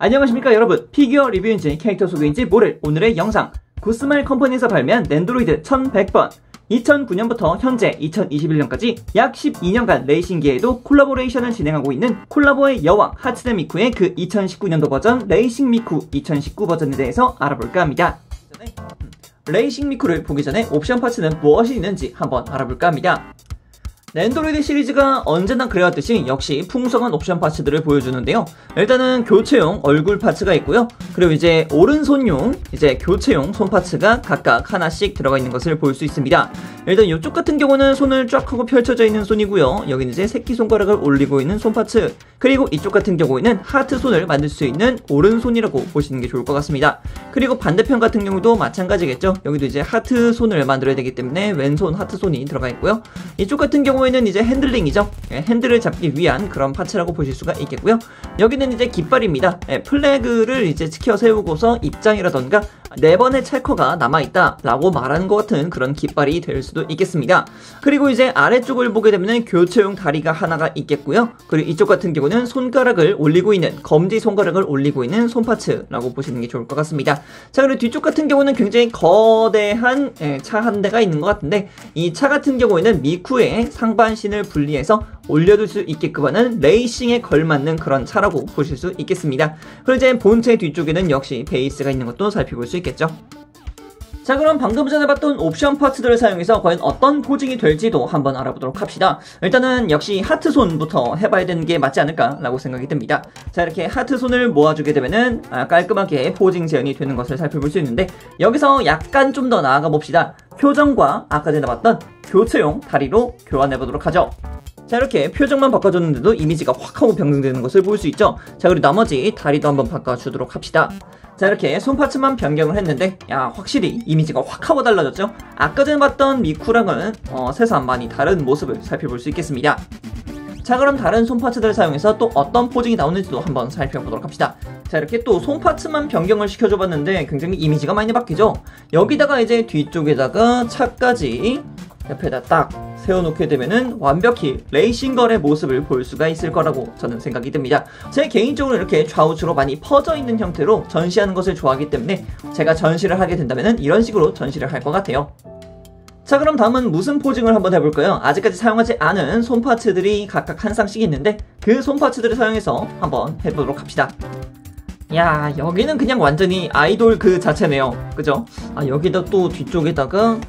안녕하십니까 여러분, 피규어 리뷰인지 캐릭터 소개인지 모를 오늘의 영상, 구스마일 컴퍼니에서 발매한 랜드로이드 1100번 2009년부터 현재 2021년까지 약 12년간 레이싱계에도 콜라보레이션을 진행하고 있는 콜라보의 여왕 하츠네 미쿠의 그 2019년도 버전 레이싱 미쿠 2019 버전에 대해서 알아볼까 합니다. 레이싱 미쿠를 보기 전에 옵션 파츠는 무엇이 있는지 한번 알아볼까 합니다. 랜드로이드 시리즈가 언제나 그래왔듯이 역시 풍성한 옵션 파츠들을 보여주는데요. 일단은 교체용 얼굴 파츠가 있고요. 그리고 이제 오른손용 교체용 손 파츠가 각각 하나씩 들어가 있는 것을 볼 수 있습니다. 일단 이쪽 같은 경우는 손을 쫙 하고 펼쳐져 있는 손이고요. 여기는 이제 새끼손가락을 올리고 있는 손 파츠, 그리고 이쪽 같은 경우에는 하트 손을 만들 수 있는 오른손이라고 보시는 게 좋을 것 같습니다. 그리고 반대편 같은 경우도 마찬가지겠죠. 여기도 이제 하트 손을 만들어야 되기 때문에 왼손 하트 손이 들어가 있고요. 이쪽 같은 경우에는 이제 핸들링이죠. 핸들을 잡기 위한 그런 파츠라고 보실 수가 있겠고요. 여기는 이제 깃발입니다. 플래그를 이제 치켜 세우고서 입장이라던가 4번의 체커가 남아있다 라고 말하는 것 같은 그런 깃발이 될 수도 있겠습니다. 그리고 이제 아래쪽을 보게 되면 교체용 다리가 하나가 있겠고요. 그리고 이쪽 같은 경우는 손가락을 올리고 있는, 검지 손가락을 올리고 있는 손파츠라고 보시는 게 좋을 것 같습니다. 자, 그리고 뒤쪽 같은 경우는 굉장히 거대한 차 한 대가 있는 것 같은데, 이 차 같은 경우에는 미쿠의 상반신을 분리해서 올려둘 수 있게끔 하는 레이싱에 걸맞는 그런 차라고 보실 수 있겠습니다. 그리고 이제 본체 뒤쪽에는 역시 베이스가 있는 것도 살펴볼 수 있겠죠. 자, 그럼 방금 전에 봤던 옵션 파츠들을 사용해서 과연 어떤 포징이 될지도 한번 알아보도록 합시다. 일단은 역시 하트손부터 해봐야 되는 게 맞지 않을까 라고 생각이 듭니다. 자, 이렇게 하트손을 모아주게 되면은 깔끔하게 포징 재현이 되는 것을 살펴볼 수 있는데, 여기서 약간 좀 더 나아가 봅시다. 표정과 아까 전에 봤던 교체용 다리로 교환해보도록 하죠. 자, 이렇게 표정만 바꿔줬는데도 이미지가 확 하고 변경되는 것을 볼 수 있죠. 자, 그리고 나머지 다리도 한번 바꿔주도록 합시다. 자, 이렇게 손파츠만 변경을 했는데, 야, 확실히 이미지가 확 하고 달라졌죠. 아까 전에 봤던 미쿠랑은 새삼 많이 다른 모습을 살펴볼 수 있겠습니다. 자, 그럼 다른 손파츠들을 사용해서 또 어떤 포징이 나오는지도 한번 살펴보도록 합시다. 자, 이렇게 또 손파츠만 변경을 시켜줘봤는데 굉장히 이미지가 많이 바뀌죠. 여기다가 이제 뒤쪽에다가 차까지 옆에다 딱 세워놓게 되면은 완벽히 레이싱걸의 모습을 볼 수가 있을 거라고 저는 생각이 듭니다. 제 개인적으로 이렇게 좌우측으로 많이 퍼져 있는 형태로 전시하는 것을 좋아하기 때문에 제가 전시를 하게 된다면은 이런 식으로 전시를 할 것 같아요. 자, 그럼 다음은 무슨 포징을 한번 해볼까요? 아직까지 사용하지 않은 손파츠들이 각각 한 쌍씩 있는데, 그 손파츠들을 사용해서 한번 해보도록 합시다. 야, 여기는 그냥 완전히 아이돌 그 자체네요. 그죠? 여기다 또 뒤쪽에다가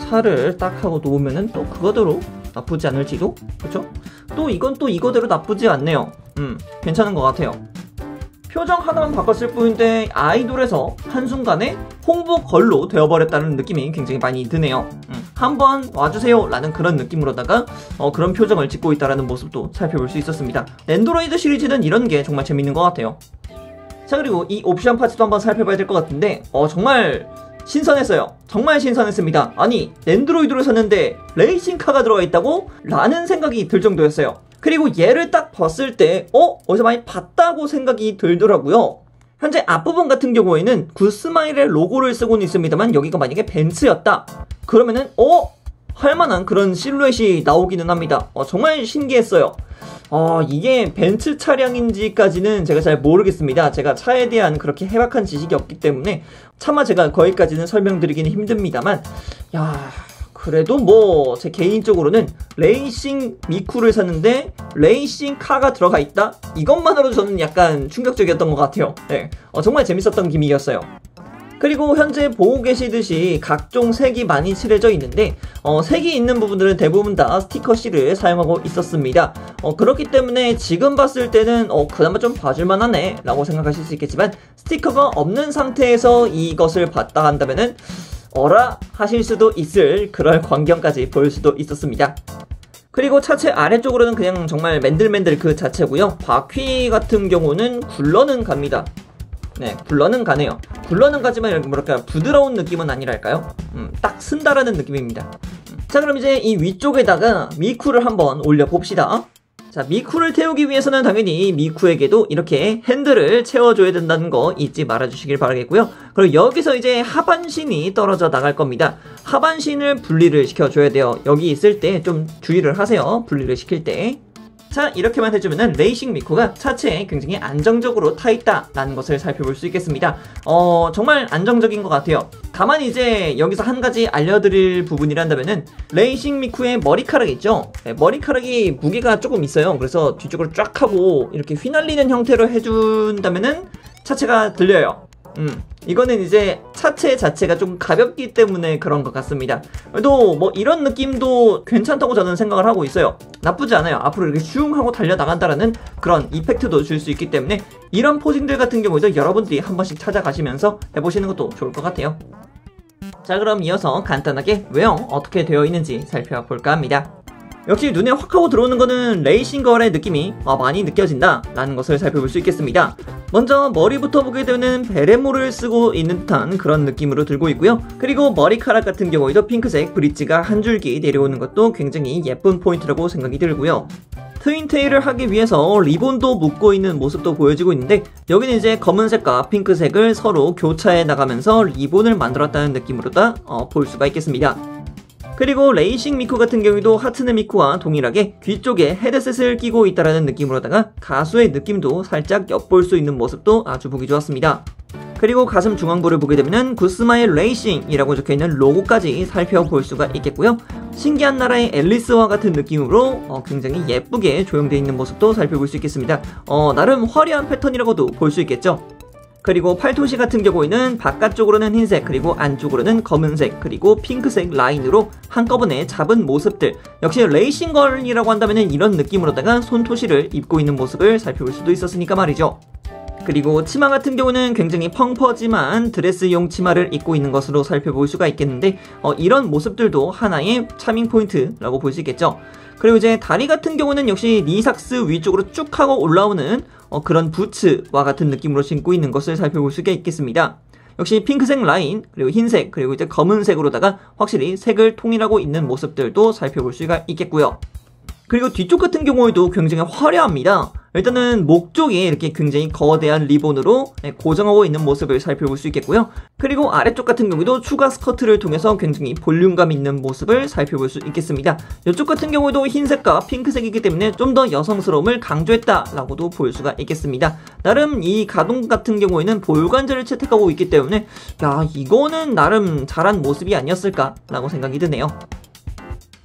차를 딱 하고 놓으면은 또 그거대로 나쁘지 않을지도? 그쵸? 또 이건 또 이거대로 나쁘지 않네요. 괜찮은 것 같아요. 표정 하나만 바꿨을 뿐인데 아이돌에서 한순간에 홍보걸로 되어버렸다는 느낌이 굉장히 많이 드네요. 한번 와주세요 라는 그런 느낌으로다가 그런 표정을 짓고 있다라는 모습도 살펴볼 수 있었습니다. 랜드로이드 시리즈는 이런 게 정말 재밌는 것 같아요. 자, 그리고 이 옵션 파츠도 한번 살펴봐야 될 것 같은데, 정말 신선했어요. 정말 신선했습니다. 아니, 랜드로이드를 샀는데 레이싱카가 들어가 있다고? 라는 생각이 들 정도였어요. 그리고 얘를 딱 봤을 때 어디서 많이 봤다고 생각이 들더라고요. 현재 앞부분 같은 경우에는 구스마일의 로고를 쓰고는 있습니다만, 여기가 만약에 벤츠였다 그러면은 할만한 그런 실루엣이 나오기는 합니다. 정말 신기했어요. 이게 벤츠 차량인지까지는 제가 잘 모르겠습니다. 제가 차에 대한 그렇게 해박한 지식이 없기 때문에 차마 제가 거기까지는 설명드리기는 힘듭니다만, 야, 그래도 뭐 제 개인적으로는 레이싱 미쿠를 샀는데 레이싱 카가 들어가 있다? 이것만으로도 저는 약간 충격적이었던 것 같아요. 네, 정말 재밌었던 기믹이었어요. 그리고 현재 보고 계시듯이 각종 색이 많이 칠해져 있는데, 색이 있는 부분들은 대부분 다 스티커 실을 사용하고 있었습니다. 그렇기 때문에 지금 봤을 때는 그나마 좀 봐줄만 하네 라고 생각하실 수 있겠지만, 스티커가 없는 상태에서 이것을 봤다 한다면은 어라 하실 수도 있을 그럴 광경까지 볼 수도 있었습니다. 그리고 차체 아래쪽으로는 그냥 정말 맨들맨들 그 자체고요. 바퀴 같은 경우는 굴러는 갑니다. 네, 굴러는 가네요. 굴러는 가지만 뭐랄까 부드러운 느낌은 아니랄까요? 딱 쓴다라는 느낌입니다. 자, 그럼 이제 이 위쪽에다가 미쿠를 한번 올려봅시다. 자, 미쿠를 태우기 위해서는 당연히 미쿠에게도 이렇게 핸들을 채워줘야 된다는 거 잊지 말아주시길 바라겠고요. 그리고 여기서 이제 하반신이 떨어져 나갈 겁니다. 하반신을 분리를 시켜줘야 돼요. 여기 있을 때 좀 주의를 하세요. 분리를 시킬 때. 자, 이렇게만 해주면은 레이싱 미쿠가 차체에 굉장히 안정적으로 타있다라는 것을 살펴볼 수 있겠습니다. 정말 안정적인 것 같아요. 다만 이제 여기서 한 가지 알려드릴 부분이란다면은 레이싱 미쿠의 머리카락 있죠? 네, 머리카락이 무게가 조금 있어요. 그래서 뒤쪽으로 쫙 하고 이렇게 휘날리는 형태로 해준다면은 차체가 들려요. 이거는 이제 차체 자체가 좀 가볍기 때문에 그런 것 같습니다. 그래도 뭐 이런 느낌도 괜찮다고 저는 생각을 하고 있어요. 나쁘지 않아요. 앞으로 이렇게 슝 하고 달려나간다라는 그런 이펙트도 줄 수 있기 때문에 이런 포징들 같은 경우에도 여러분들이 한 번씩 찾아가시면서 해보시는 것도 좋을 것 같아요. 자, 그럼 이어서 간단하게 외형 어떻게 되어 있는지 살펴볼까 합니다. 역시 눈에 확 하고 들어오는 거는 레이싱걸의 느낌이 많이 느껴진다 라는 것을 살펴볼 수 있겠습니다. 먼저 머리부터 보게 되면 베레모를 쓰고 있는 듯한 그런 느낌으로 들고 있고요. 그리고 머리카락 같은 경우에도 핑크색 브릿지가 한 줄기 내려오는 것도 굉장히 예쁜 포인트라고 생각이 들고요. 트윈테일을 하기 위해서 리본도 묶고 있는 모습도 보여지고 있는데, 여기는 이제 검은색과 핑크색을 서로 교차해 나가면서 리본을 만들었다는 느낌으로다 볼 수가 있겠습니다. 그리고 레이싱 미쿠 같은 경우에도 하츠네 미쿠와 동일하게 귀 쪽에 헤드셋을 끼고 있다라는 느낌으로다가 가수의 느낌도 살짝 엿볼 수 있는 모습도 아주 보기 좋았습니다. 그리고 가슴 중앙부를 보게 되면 구스마의 레이싱이라고 적혀있는 로고까지 살펴볼 수가 있겠고요. 신기한 나라의 앨리스와 같은 느낌으로 굉장히 예쁘게 조형되어 있는 모습도 살펴볼 수 있겠습니다. 나름 화려한 패턴이라고도 볼 수 있겠죠. 그리고 팔토시 같은 경우에는 바깥쪽으로는 흰색, 그리고 안쪽으로는 검은색, 그리고 핑크색 라인으로 한꺼번에 잡은 모습들, 역시 레이싱걸이라고 한다면 이런 느낌으로다가 손토시를 입고 있는 모습을 살펴볼 수도 있었으니까 말이죠. 그리고 치마 같은 경우는 굉장히 펑퍼짐한 드레스용 치마를 입고 있는 것으로 살펴볼 수가 있겠는데, 이런 모습들도 하나의 차밍 포인트라고 볼 수 있겠죠. 그리고 이제 다리 같은 경우는 역시 니삭스 위쪽으로 쭉 하고 올라오는 그런 부츠와 같은 느낌으로 신고 있는 것을 살펴볼 수가 있겠습니다. 역시 핑크색 라인, 그리고 흰색, 그리고 이제 검은색으로다가 확실히 색을 통일하고 있는 모습들도 살펴볼 수가 있겠고요. 그리고 뒤쪽 같은 경우에도 굉장히 화려합니다. 일단은 목 쪽에 이렇게 굉장히 거대한 리본으로 고정하고 있는 모습을 살펴볼 수 있겠고요. 그리고 아래쪽 같은 경우에도 추가 스커트를 통해서 굉장히 볼륨감 있는 모습을 살펴볼 수 있겠습니다. 이쪽 같은 경우에도 흰색과 핑크색이기 때문에 좀 더 여성스러움을 강조했다라고도 볼 수가 있겠습니다. 나름 이 가동 같은 경우에는 볼관절을 채택하고 있기 때문에 이거는 나름 잘한 모습이 아니었을까라고 생각이 드네요.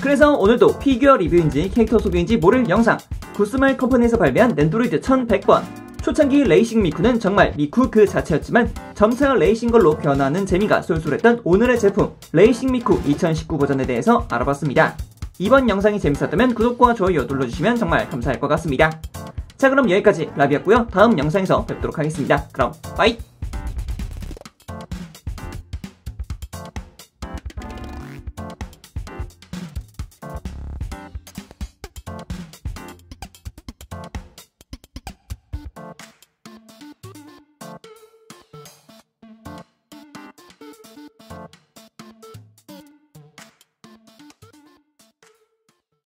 그래서 오늘도 피규어 리뷰인지 캐릭터 소개인지 모를 영상, 구스마일 컴퍼니에서 발매한 낸드로이드 1100번. 초창기 레이싱 미쿠는 정말 미쿠 그 자체였지만 점차 레이싱걸로 변화하는 재미가 쏠쏠했던 오늘의 제품 레이싱 미쿠 2019 버전에 대해서 알아봤습니다. 이번 영상이 재밌었다면 구독과 좋아요 눌러주시면 정말 감사할 것 같습니다. 자, 그럼 여기까지 라비였고요. 다음 영상에서 뵙도록 하겠습니다. 그럼 빠이!